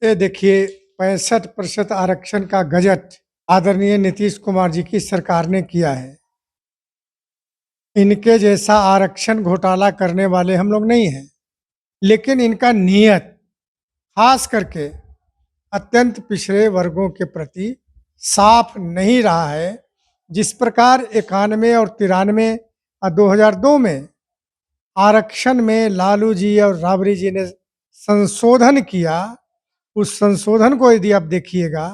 ये देखिए 65% आरक्षण का गजट आदरणीय नीतीश कुमार जी की सरकार ने किया है। इनके जैसा आरक्षण घोटाला करने वाले हम लोग नहीं हैं, लेकिन इनका नियत खास करके अत्यंत पिछड़े वर्गों के प्रति साफ नहीं रहा है। जिस प्रकार 91 और 93 और 2002 में आरक्षण में लालू जी और राबड़ी जी ने संशोधन किया, उस संशोधन को यदि आप देखिएगा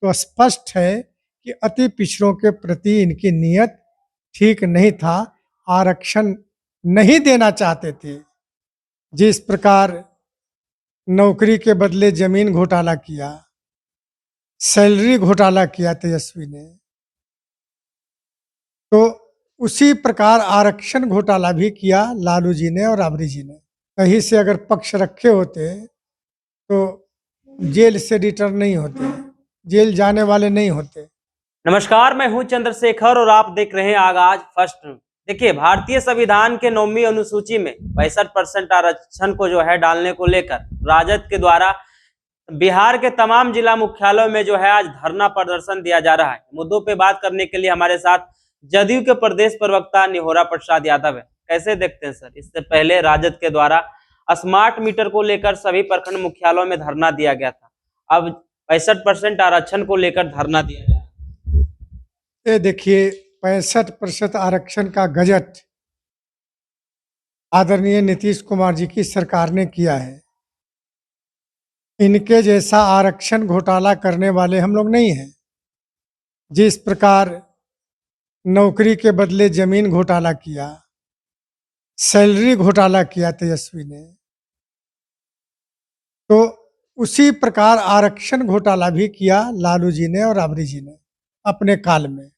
तो स्पष्ट है कि अति पिछड़ों के प्रति इनकी नीयत ठीक नहीं था, आरक्षण नहीं देना चाहते थे। जिस प्रकार नौकरी के बदले जमीन घोटाला किया, सैलरी घोटाला किया तेजस्वी ने, तो उसी प्रकार आरक्षण घोटाला भी किया लालू जी ने और राबड़ी जी ने। कहीं से अगर पक्ष रखे होते तो जेल से रिटर्न नहीं होते, जेल जाने वाले नहीं होते। नमस्कार, मैं हूं चंद्रशेखर और आप देख रहे हैं आगाज फर्स्ट। देखिए, भारतीय संविधान के 9वीं अनुसूची में 65% आरक्षण को जो है डालने को लेकर राजद के द्वारा बिहार के तमाम जिला मुख्यालयों में जो है आज धरना प्रदर्शन दिया जा रहा है। मुद्दों पे बात करने के लिए हमारे साथ जदयू के प्रदेश प्रवक्ता निहोरा प्रसाद यादव है। कैसे देखते हैं सर, इससे पहले राजद के द्वारा स्मार्ट मीटर को लेकर सभी प्रखंड मुख्यालयों में धरना दिया गया था, अब 65% आरक्षण को लेकर धरना दिया गया। ये देखिए 65% आरक्षण का गजट आदरणीय नीतीश कुमार जी की सरकार ने किया है। इनके जैसा आरक्षण घोटाला करने वाले हम लोग नहीं हैं। जिस प्रकार नौकरी के बदले जमीन घोटाला किया, सैलरी घोटाला किया तेजस्वी ने, तो उसी प्रकार आरक्षण घोटाला भी किया लालू जी ने और राबड़ी जी ने अपने काल में।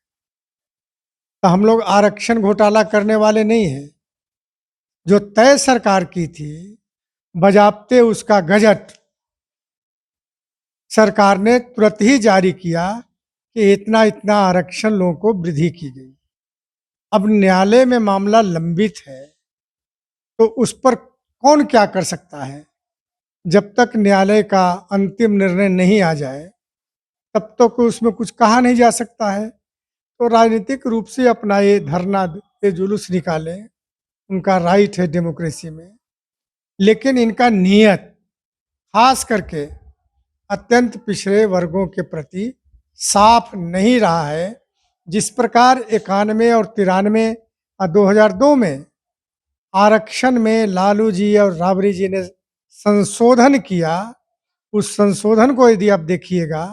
तो हम लोग आरक्षण घोटाला करने वाले नहीं हैं। जो तय सरकार की थी, बजाबते उसका गजट सरकार ने तुरंत ही जारी किया कि इतना इतना आरक्षण लोगों को वृद्धि की गई। अब न्यायालय में मामला लंबित है, तो उस पर कौन क्या कर सकता है? जब तक न्यायालय का अंतिम निर्णय नहीं आ जाए तब तक उसमें कुछ कहा नहीं जा सकता है। तो राजनीतिक रूप से अपना ये धरना, ये जुलूस निकालें, उनका राइट है डेमोक्रेसी में, लेकिन इनका नियत खास करके अत्यंत पिछड़े वर्गों के प्रति साफ नहीं रहा है। जिस प्रकार 91 और 93 और 2002 में आरक्षण में लालू जी और राबड़ी जी ने संशोधन किया, उस संशोधन को यदि आप देखिएगा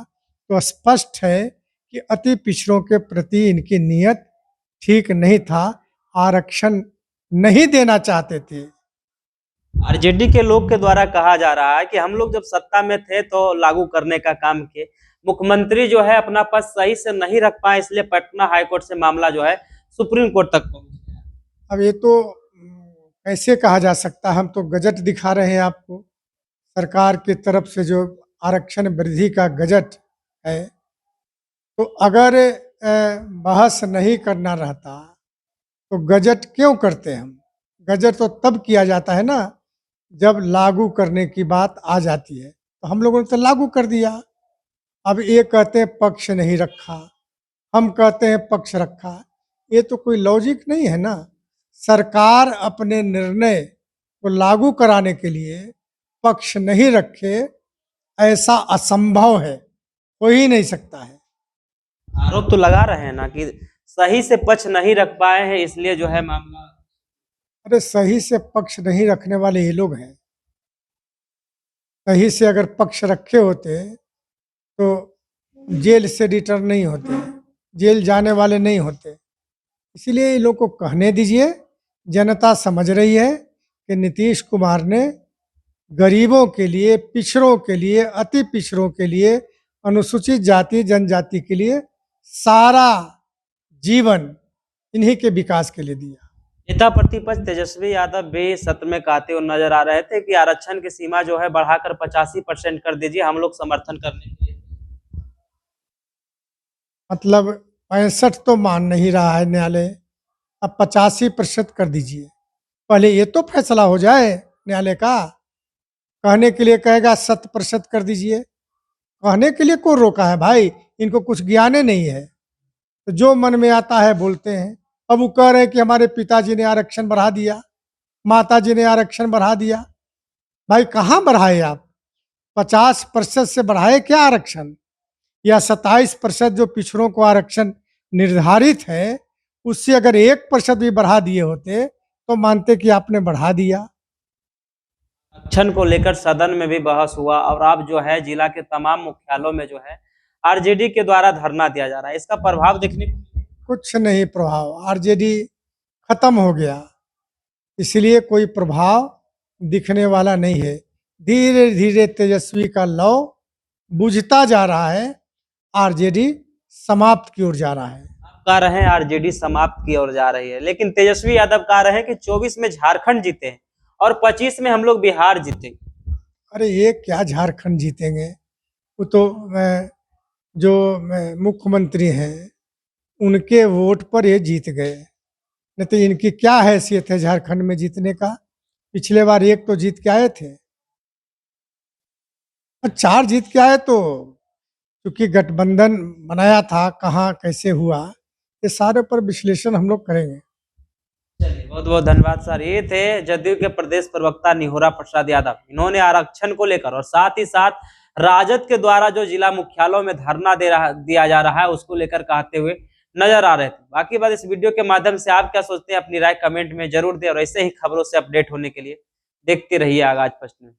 तो स्पष्ट है कि अति पिछड़ों के प्रति इनकी नीयत ठीक नहीं था, आरक्षण नहीं देना चाहते थे। आरजेडी के लोग के द्वारा कहा जा रहा है कि हम लोग जब सत्ता में थे तो लागू करने का काम किए, मुख्यमंत्री जो है अपना पद सही से नहीं रख पाए, इसलिए पटना हाईकोर्ट से मामला जो है सुप्रीम कोर्ट तक पहुंच गया। अब ये तो कैसे कहा जा सकता है? हम तो गजट दिखा रहे हैं आपको, सरकार की तरफ से जो आरक्षण वृद्धि का गजट है। तो अगर बहस नहीं करना रहता तो गजट क्यों करते हम? गजट तो तब किया जाता है ना जब लागू करने की बात आ जाती है। तो हम लोगों ने तो लागू कर दिया। अब ये कहते हैं पक्ष नहीं रखा, हम कहते हैं पक्ष रखा, ये तो कोई लॉजिक नहीं है ना। सरकार अपने निर्णय को लागू कराने के लिए पक्ष नहीं रखे, ऐसा असंभव है, हो ही नहीं सकता है। आरोप तो लगा रहे हैं ना कि सही से पक्ष नहीं रख पाए हैं, इसलिए जो है मामला। अरे सही से पक्ष नहीं रखने वाले ये लोग हैं। सही से अगर पक्ष रखे होते तो जेल से रिटर्न नहीं होते, जेल जाने वाले नहीं होते। इसीलिए ये लोग को कहने दीजिए, जनता समझ रही है कि नीतीश कुमार ने गरीबों के लिए, पिछड़ों के लिए, अति पिछड़ों के लिए, अनुसूचित जाति जनजाति के लिए सारा जीवन इन्हीं के विकास के लिए दिया। नेता प्रतिपक्ष तेजस्वी यादव भी सत्र में कहते हुए नजर आ रहे थे कि आरक्षण की सीमा जो है बढ़ाकर 85% कर दीजिए, हम लोग समर्थन करने के लिए। मतलब 65 तो मान नहीं रहा है न्यायालय, अब 85% कर दीजिए। पहले ये तो फैसला हो जाए न्यायालय का, कहने के लिए कहेगा 100% कर दीजिए। कहने के लिए कौन रोका है भाई, इनको कुछ ज्ञान नहीं है, तो जो मन में आता है बोलते हैं। अब वो कह रहे हैं कि हमारे पिताजी ने आरक्षण बढ़ा दिया, माताजी ने आरक्षण बढ़ा दिया। भाई कहाँ बढ़ाए आप? 50% से बढ़ाए क्या आरक्षण? या 27% जो पिछड़ों को आरक्षण निर्धारित है, उससे अगर 1% भी बढ़ा दिए होते तो मानते कि आपने बढ़ा दिया। आरक्षण को लेकर सदन में भी बहस हुआ और अब जो है जिला के तमाम मुख्यालयों में जो है आरजेडी के द्वारा धरना दिया जा रहा है। इसका प्रभाव देखने को कुछ नहीं प्रभाव, आरजेडी खत्म हो गया, इसलिए कोई प्रभाव दिखने वाला नहीं है। धीरे धीरे तेजस्वी का लौ बुझता जा रहा है, आरजेडी समाप्त की ओर जा रहा है। आप कह रहे हैं आरजेडी समाप्त की ओर जा रही है, लेकिन तेजस्वी यादव कह रहे हैं कि 24 में झारखंड जीते हैं और 25 में हम लोग बिहार जीते। अरे ये क्या झारखंड जीतेंगे? वो तो जो मुख्यमंत्री हैं उनके वोट पर ये जीत गए, नहीं तो इनकी क्या हैसियत है झारखंड में जीतने का? पिछले बार एक तो जीत के आए थे, और 4 जीत के आए। तो क्योंकि गठबंधन बनाया था, कहाँ कैसे हुआ, ये सारे पर विश्लेषण हम लोग करेंगे। चलिए बहुत बहुत धन्यवाद सर। ये थे जदयू के प्रदेश प्रवक्ता निहोरा प्रसाद यादव। इन्होंने आरक्षण को लेकर और साथ ही साथ राजद के द्वारा जो जिला मुख्यालयों में धरना दिया जा रहा है उसको लेकर कहते हुए नजर आ रहे थे। बाकी बात इस वीडियो के माध्यम से आप क्या सोचते हैं अपनी राय कमेंट में जरूर दें और ऐसे ही खबरों से अपडेट होने के लिए देखते रहिए आगाज फर्स्ट में।